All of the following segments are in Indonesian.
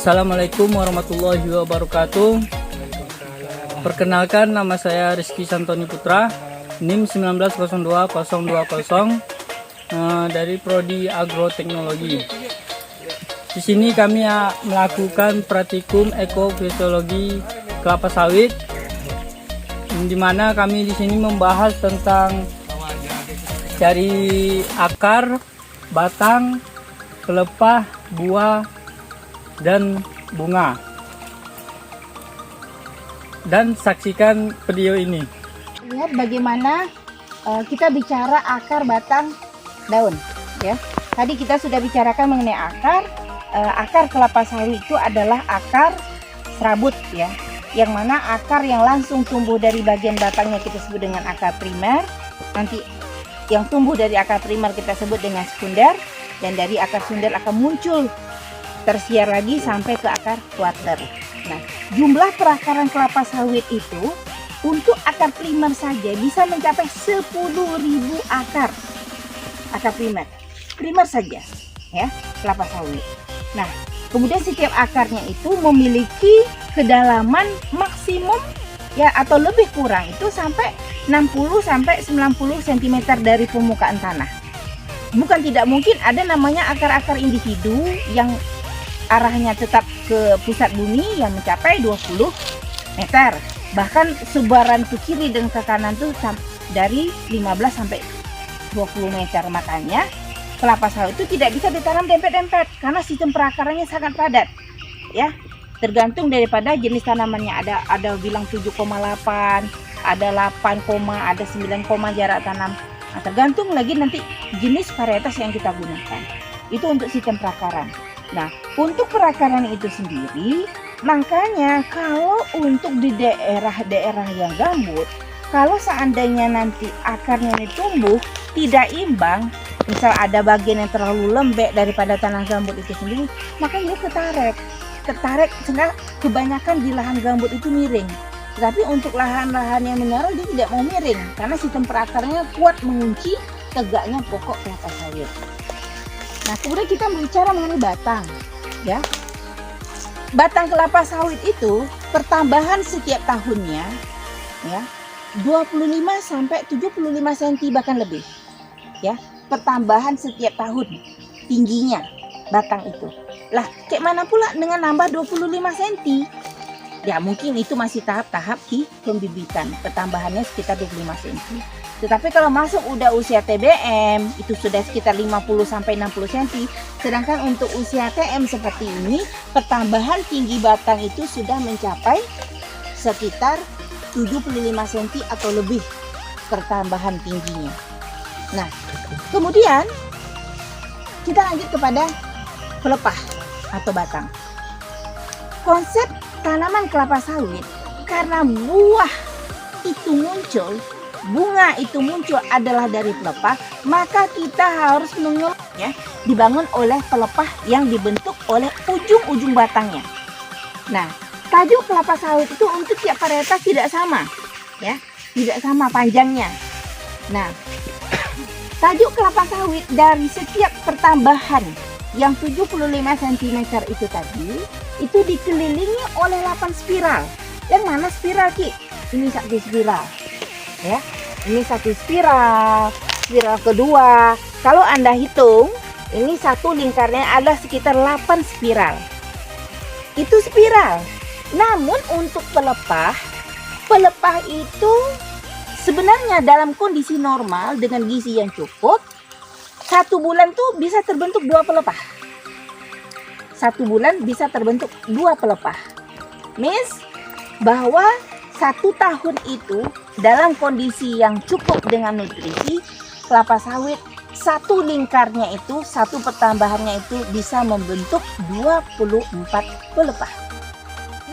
Assalamualaikum warahmatullahi wabarakatuh. Perkenalkan, nama saya Rizky Santoni Putra, NIM 1902-020 dari Prodi Agroteknologi. Di sini kami melakukan praktikum ekofisiologi kelapa sawit, di mana kami di sini membahas tentang dari akar, batang, pelepah, buah, dan bunga. Dan saksikan video ini. Lihat bagaimana kita bicara akar, batang, daun, ya. Tadi kita sudah bicarakan mengenai akar. Akar kelapa sawit itu adalah akar serabut, ya. Yang mana akar yang langsung tumbuh dari bagian batangnya kita sebut dengan akar primer. Nanti yang tumbuh dari akar primer kita sebut dengan sekunder, dan dari akar sekunder akan muncul tersier lagi sampai ke akar quarter. Nah, jumlah perakaran kelapa sawit itu untuk akar primer saja bisa mencapai 10.000 akar primer saja, ya, kelapa sawit. Nah, kemudian setiap akarnya itu memiliki kedalaman maksimum, ya, atau lebih kurang itu sampai 60 sampai 90 cm dari permukaan tanah. Bukan tidak mungkin ada namanya akar-akar individu yang arahnya tetap ke pusat bumi yang mencapai 20 meter. Bahkan sebaran ke kiri dan ke kanan tuh dari 15 sampai 20 meter. Makanya kelapa sawit itu tidak bisa ditanam dempet-dempet karena sistem perakarannya sangat padat. Ya, tergantung daripada jenis tanamannya. Ada bilang 7,8, ada 8, ada 9, jarak tanam. Nah, tergantung lagi nanti jenis varietas yang kita gunakan. Itu untuk sistem perakaran. Nah, untuk perakaran itu sendiri, makanya kalau untuk di daerah-daerah yang gambut, kalau seandainya nanti akarnya ini tumbuh tidak imbang, misal ada bagian yang terlalu lembek daripada tanah gambut itu sendiri, maka dia ketarik sehingga kebanyakan di lahan gambut itu miring. Tapi untuk lahan-lahan yang mineral dia tidak mau miring karena sistem perakarannya kuat mengunci tegaknya pokok kelapa sawit. Nah, kemudian kita berbicara mengenai batang, ya. Batang kelapa sawit itu pertambahan setiap tahunnya, ya, 25 sampai 75 cm bahkan lebih, ya. Pertambahan setiap tahun tingginya batang itu. Lah, kayak mana pula dengan nambah 25 cm? Ya, mungkin itu masih tahap-tahap di pembibitan. Pertambahannya sekitar 25 cm. Tetapi kalau masuk udah usia TBM, itu sudah sekitar 50 sampai 60 cm. Sedangkan untuk usia TM seperti ini, pertambahan tinggi batang itu sudah mencapai sekitar 75 cm atau lebih pertambahan tingginya. Nah, kemudian kita lanjut kepada pelepah atau batang. Konsep tanaman kelapa sawit, karena buah itu muncul, bunga itu muncul adalah dari pelepah, maka kita harus mengelolanya dibangun oleh pelepah yang dibentuk oleh ujung-ujung batangnya. Nah, tajuk kelapa sawit itu untuk tiap varietas tidak sama, ya, tidak sama panjangnya. Nah, tajuk kelapa sawit dari setiap pertambahan yang 75 cm itu tadi, itu dikelilingi oleh 8 spiral. Yang mana spiral, Ki? Ini satu spiral. Ya, ini satu spiral kedua. Kalau Anda hitung, ini satu lingkarnya ada sekitar 8 spiral. Itu spiral. Namun untuk pelepah itu sebenarnya dalam kondisi normal dengan gizi yang cukup, 1 bulan tuh bisa terbentuk 2 pelepah. 1 bulan bisa terbentuk 2 pelepah. Means bahwa 1 tahun itu dalam kondisi yang cukup dengan nutrisi, kelapa sawit 1 lingkarnya itu, 1 pertambahannya itu bisa membentuk 24 pelepah.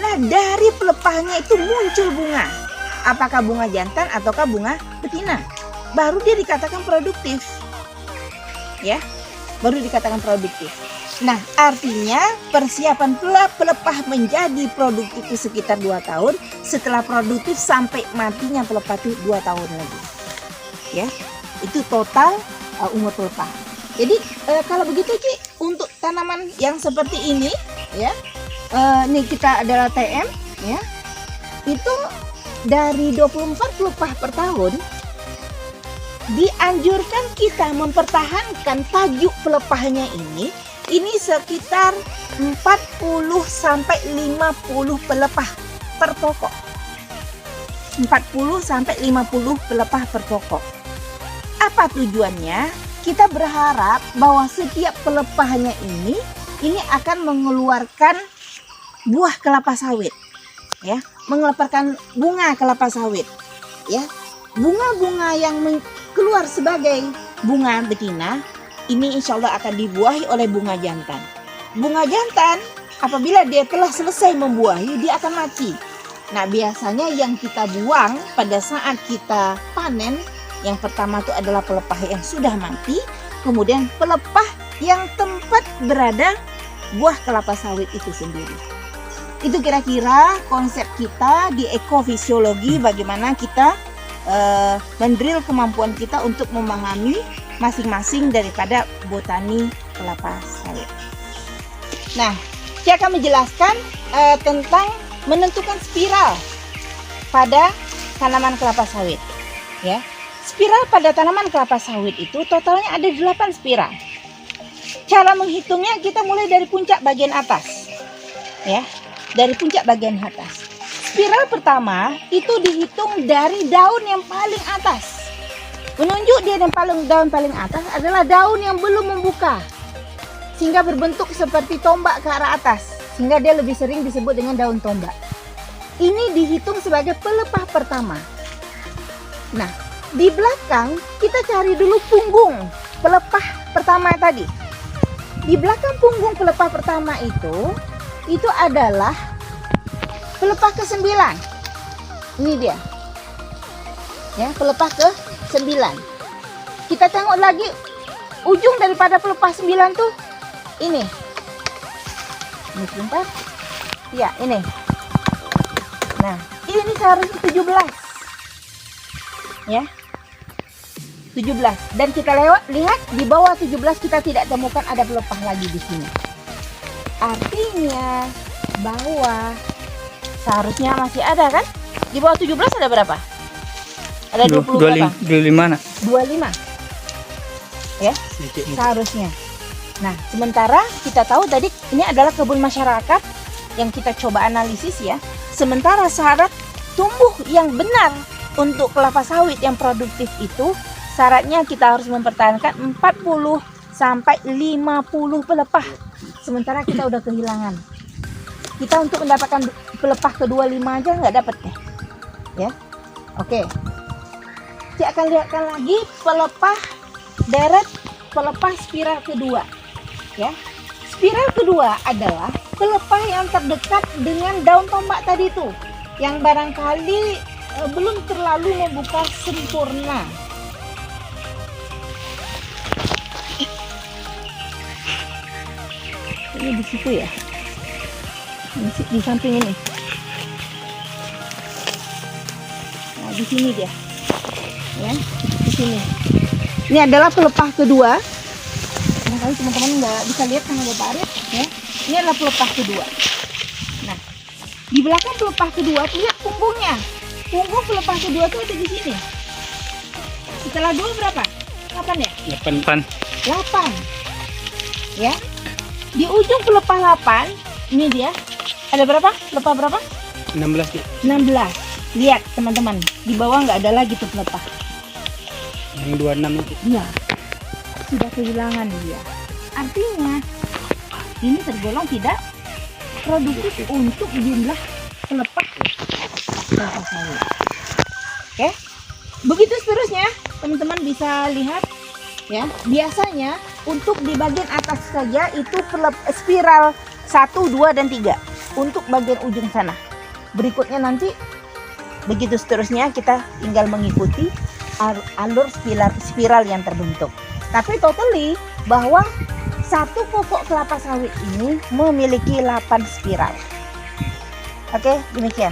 Nah, dari pelepahnya itu muncul bunga. Apakah bunga jantan ataukah bunga betina? Baru dia dikatakan produktif. Ya, baru dikatakan produktif. Nah, artinya persiapan pelepah menjadi produktif itu sekitar 2 tahun. Setelah produktif sampai matinya pelepah itu 2 tahun lagi. Ya, itu total umur pelepah. Jadi kalau begitu Ci, untuk tanaman yang seperti ini, ya, Nih kita adalah TM ya. Itu dari 24 pelepah per tahun dianjurkan kita mempertahankan tajuk pelepahnya ini sekitar 40 sampai 50 pelepah per pokok. 40 sampai 50 pelepah per pokok. Apa tujuannya? Kita berharap bahwa setiap pelepahnya ini akan mengeluarkan buah kelapa sawit, ya, mengeluarkan bunga kelapa sawit, ya. Bunga-bunga yang keluar sebagai bunga betina ini insya Allah akan dibuahi oleh bunga jantan. Bunga jantan apabila dia telah selesai membuahi, dia akan mati. Nah, biasanya yang kita buang pada saat kita panen, yang pertama itu adalah pelepah yang sudah mati, kemudian pelepah yang tempat berada buah kelapa sawit itu sendiri. Itu kira-kira konsep kita di ekofisiologi, bagaimana kita mendrill kemampuan kita untuk memahami masing-masing daripada botani kelapa sawit. Nah, saya akan menjelaskan tentang menentukan spiral pada tanaman kelapa sawit, ya. Spiral pada tanaman kelapa sawit itu totalnya ada 8 spiral. Cara menghitungnya kita mulai dari puncak bagian atas, ya, dari puncak bagian atas. Spiral pertama itu dihitung dari daun yang paling atas. Menunjuk dia yang daun paling atas adalah daun yang belum membuka, sehingga berbentuk seperti tombak ke arah atas, sehingga dia lebih sering disebut dengan daun tombak. Ini dihitung sebagai pelepah pertama. Nah, di belakang kita cari dulu punggung pelepah pertama tadi. Di belakang punggung pelepah pertama itu adalah pelepah ke-9. Ini dia. Ya, pelepah ke-9. Kita tengok lagi ujung daripada pelepah 9 tuh ini. Ini sebentar. Ya, ini. Nah, ini seharusnya 17. Ya. 17. Dan kita lihat di bawah 17 kita tidak temukan ada pelepah lagi di sini. Artinya bawah seharusnya masih ada kan? Di bawah 17 ada berapa? Ada 20 berapa? 25. Ya, seharusnya. Nah, sementara kita tahu tadi ini adalah kebun masyarakat yang kita coba analisis ya. Sementara syarat tumbuh yang benar untuk kelapa sawit yang produktif itu syaratnya kita harus mempertahankan 40 sampai 50 pelepah. Sementara kita udah kehilangan. Kita untuk mendapatkan pelepah ke-25 aja nggak dapat deh. Ya. Oke. Saya akan lihatkan lagi pelepah deret, pelepah spiral kedua. Ya. Spiral kedua adalah pelepah yang terdekat dengan daun tombak tadi itu, yang barangkali belum terlalu membuka sempurna. Ini di situ ya. Di samping ini. Nah, di sini dia. Ya, di sini. Ini adalah pelepah kedua. Nah, kali teman-teman nggak bisa lihat sama Bapak Arif, ya. Ini adalah pelepah kedua. Nah, di belakang pelepah kedua lihat punggungnya. Punggung pelepah kedua itu ada di sini. Setelah 2 berapa? 8 ya? 8. Ya. Di ujung pelepah 8, ini dia. Ada berapa? Pelepah berapa? 16. 16. Lihat teman-teman, di bawah nggak ada lagi tuh pelepah. Yang 26 itu. Iya. Sudah kehilangan dia. Artinya ini tergolong tidak produktif untuk jumlah pelepah kelapa sawit. Oke. Begitu seterusnya, teman-teman bisa lihat ya. Biasanya untuk di bagian atas saja itu spiral 1, 2, dan 3 untuk bagian ujung sana. Berikutnya nanti begitu seterusnya kita tinggal mengikuti alur spiral yang terbentuk. Tapi totally bahwa satu pokok kelapa sawit ini memiliki 8 spiral. Oke, demikian.